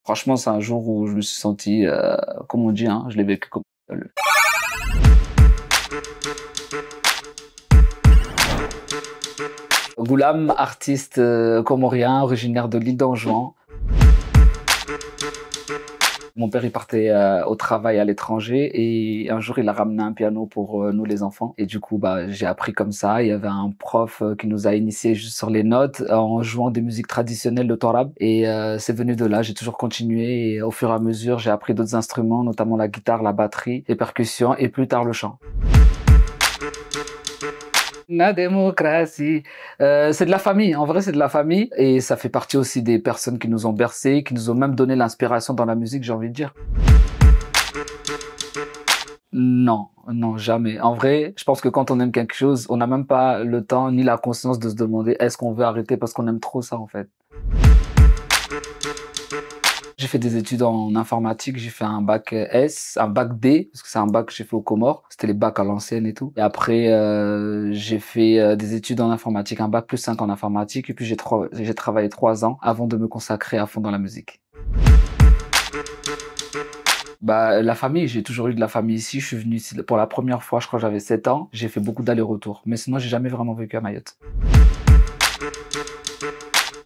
Franchement, c'est un jour où je me suis senti, comme on dit, hein, je l'ai vécu comme seul. Goulam, artiste comorien, originaire de l'île d'Anjouan. Mon père, il partait au travail à l'étranger et un jour, il a ramené un piano pour nous, les enfants. Et du coup, j'ai appris comme ça. Il y avait un prof qui nous a initiés juste sur les notes en jouant des musiques traditionnelles de Torab. Et c'est venu de là. J'ai toujours continué et au fur et à mesure, j'ai appris d'autres instruments, notamment la guitare, la batterie, les percussions et plus tard le chant. La démocratie, c'est de la famille. En vrai, c'est de la famille et ça fait partie aussi des personnes qui nous ont bercés, qui nous ont même donné l'inspiration dans la musique, j'ai envie de dire. Non, non, jamais. En vrai, je pense que quand on aime quelque chose, on n'a même pas le temps ni la conscience de se demander est-ce qu'on veut arrêter parce qu'on aime trop ça, en fait. J'ai fait des études en informatique, j'ai fait un bac S, un bac D, parce que c'est un bac que j'ai fait aux Comores. C'était les bacs à l'ancienne et tout. Et après, j'ai fait des études en informatique, un bac plus 5 en informatique. Et puis j'ai travaillé 3 ans avant de me consacrer à fond dans la musique. La famille, j'ai toujours eu de la famille ici. Je suis venu ici pour la première fois, je crois que j'avais 7 ans. J'ai fait beaucoup d'allers-retours. Mais sinon, j'ai jamais vraiment vécu à Mayotte.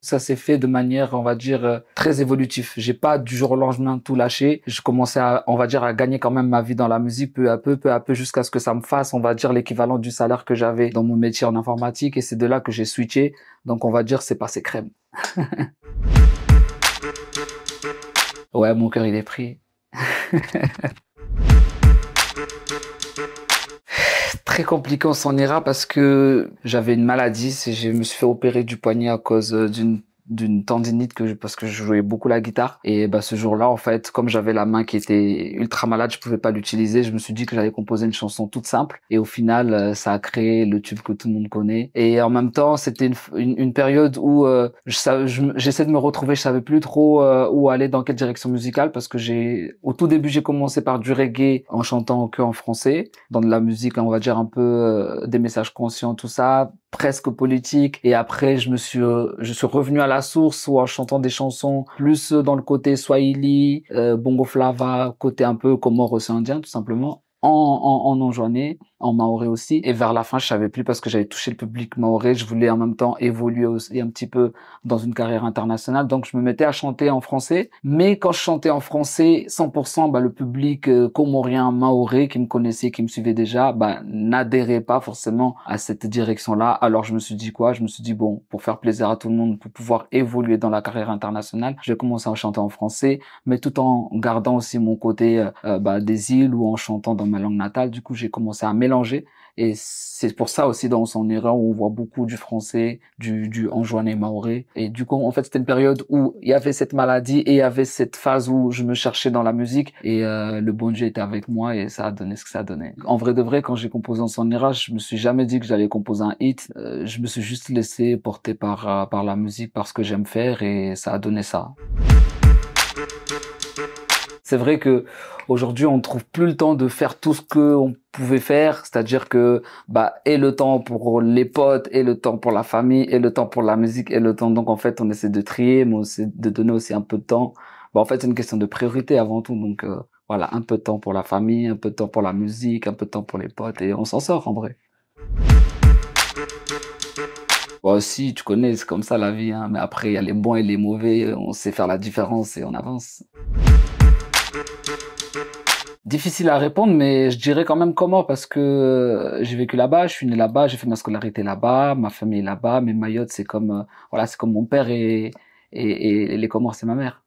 Ça s'est fait de manière, on va dire, très évolutive. J'ai pas du jour au lendemain tout lâché. Je commençais à, on va dire, à gagner quand même ma vie dans la musique peu à peu, jusqu'à ce que ça me fasse, on va dire, l'équivalent du salaire que j'avais dans mon métier en informatique. Et c'est de là que j'ai switché. Donc, on va dire, c'est passé crème. Ouais, mon cœur, il est pris. Très compliqué, on s'en ira parce que j'avais une maladie, je me suis fait opérer du poignet à cause d'une tendinite parce que je jouais beaucoup la guitare et ce jour-là en fait comme j'avais la main qui était ultra malade, je pouvais pas l'utiliser, je me suis dit que j'allais composer une chanson toute simple et au final ça a créé le tube que tout le monde connaît et en même temps c'était une période où j'essaie de me retrouver, je savais plus trop où aller, dans quelle direction musicale parce que au tout début j'ai commencé par du reggae en chantant que en français, dans de la musique on va dire un peu des messages conscients, tout ça, presque politique et après je suis revenu à la source ou en chantant des chansons plus dans le côté swahili, bongo flava, côté un peu comore océan Indien tout simplement, en enjouanais, en maoré aussi. Et vers la fin, je savais plus parce que j'avais touché le public maoré. Je voulais en même temps évoluer aussi un petit peu dans une carrière internationale. Donc, je me mettais à chanter en français. Mais quand je chantais en français, 100%, le public comorien maoré qui me connaissait, qui me suivait déjà, n'adhérait pas forcément à cette direction-là. Alors, je me suis dit quoi? Je me suis dit, bon, pour faire plaisir à tout le monde, pour pouvoir évoluer dans la carrière internationale, je vais commencer à chanter en français, mais tout en gardant aussi mon côté des îles ou en chantant dans ma langue natale. Du coup, j'ai commencé à mélanger et c'est pour ça aussi dans On s'en ira où on voit beaucoup du français, du enjouanais maoré. Et du coup, en fait, c'était une période où il y avait cette maladie et il y avait cette phase où je me cherchais dans la musique et le bon Dieu était avec moi et ça a donné ce que ça a donné. En vrai de vrai, quand j'ai composé On s'en ira, je me suis jamais dit que j'allais composer un hit. Je me suis juste laissé porter par la musique, par ce que j'aime faire et ça a donné ça. C'est vrai que aujourd'hui, on ne trouve plus le temps de faire tout ce qu'on pouvait faire, c'est-à-dire que et le temps pour les potes, et le temps pour la famille, et le temps pour la musique, et le temps. Donc en fait, on essaie de trier, mais on essaie de donner aussi un peu de temps. En fait, c'est une question de priorité avant tout. Donc voilà, un peu de temps pour la famille, un peu de temps pour la musique, un peu de temps pour les potes, et on s'en sort en vrai. Si, tu connais, c'est comme ça la vie, hein. Mais après, il y a les bons et les mauvais, on sait faire la différence et on avance. Difficile à répondre, mais je dirais quand même comment, parce que j'ai vécu là-bas, je suis né là-bas, j'ai fait ma scolarité là-bas, ma famille est là-bas, mais Mayotte, c'est comme, c'est comme mon père et les Comores, c'est ma mère.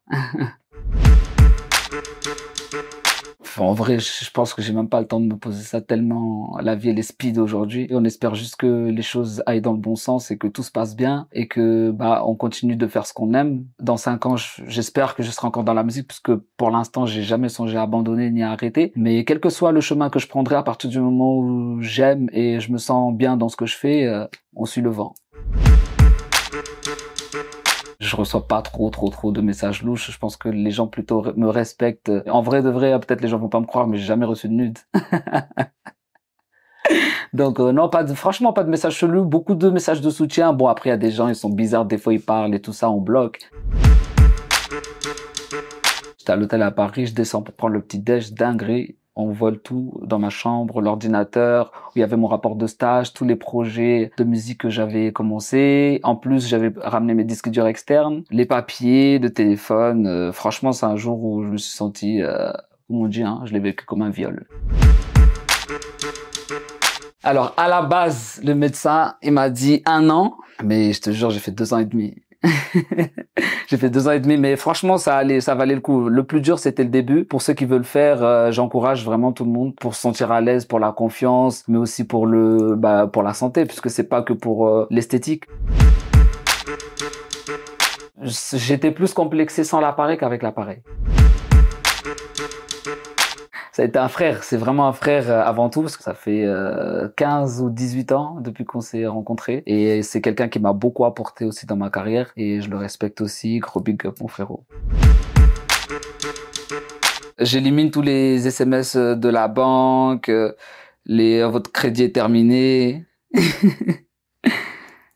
En vrai, je pense que j'ai même pas le temps de me poser ça tellement la vie elle est speed aujourd'hui. Et on espère juste que les choses aillent dans le bon sens et que tout se passe bien et que on continue de faire ce qu'on aime. Dans 5 ans, j'espère que je serai encore dans la musique puisque pour l'instant, j'ai jamais songé à abandonner ni à arrêter. Mais quel que soit le chemin que je prendrai, à partir du moment où j'aime et je me sens bien dans ce que je fais, on suit le vent. Je reçois pas trop de messages louches. Je pense que les gens plutôt me respectent. En vrai de vrai, peut-être les gens vont pas me croire, mais j'ai jamais reçu de nude. Donc non, franchement pas de messages chelous, beaucoup de messages de soutien. Bon après il y a des gens, ils sont bizarres, des fois ils parlent et tout ça, on bloque. J'étais à l'hôtel à Paris, je descends pour prendre le petit déj, dinguerie. On vole tout dans ma chambre, l'ordinateur, où il y avait mon rapport de stage, tous les projets de musique que j'avais commencé. En plus, j'avais ramené mes disques durs externes, les papiers, le téléphone. Franchement, c'est un jour où je me suis senti, comme on dit, hein, je l'ai vécu comme un viol. Alors, à la base, le médecin, il m'a dit 1 an, mais je te jure, j'ai fait 2 ans et demi. J'ai fait 2 ans et demi, mais franchement, ça valait le coup. Le plus dur, c'était le début. Pour ceux qui veulent faire, j'encourage vraiment tout le monde pour se sentir à l'aise, pour la confiance, mais aussi pour pour la santé, puisque c'est pas que pour l'esthétique. J'étais plus complexé sans l'appareil qu'avec l'appareil. Ça a été un frère, c'est vraiment un frère avant tout, parce que ça fait 15 ou 18 ans depuis qu'on s'est rencontrés. Et c'est quelqu'un qui m'a beaucoup apporté aussi dans ma carrière, et je le respecte aussi. Gros big up, mon frérot. J'élimine tous les SMS de la banque, votre crédit est terminé.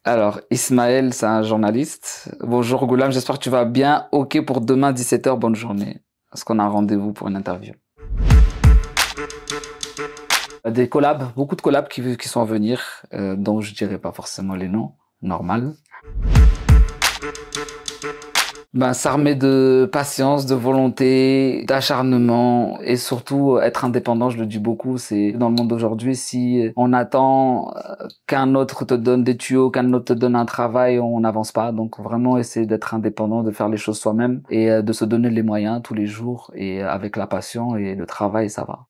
Alors, Ismaël, c'est un journaliste. Bonjour Goulam, j'espère que tu vas bien. Ok pour demain 17h, bonne journée. Est-ce qu'on a un rendez-vous pour une interview? Des collabs, beaucoup de collabs qui sont à venir, dont je dirais pas forcément les noms, normal. S'armer de patience, de volonté, d'acharnement et surtout être indépendant, je le dis beaucoup, c'est dans le monde d'aujourd'hui, si on attend qu'un autre te donne des tuyaux, qu'un autre te donne un travail, on n'avance pas. Donc vraiment essayer d'être indépendant, de faire les choses soi-même et de se donner les moyens tous les jours et avec la passion et le travail, ça va.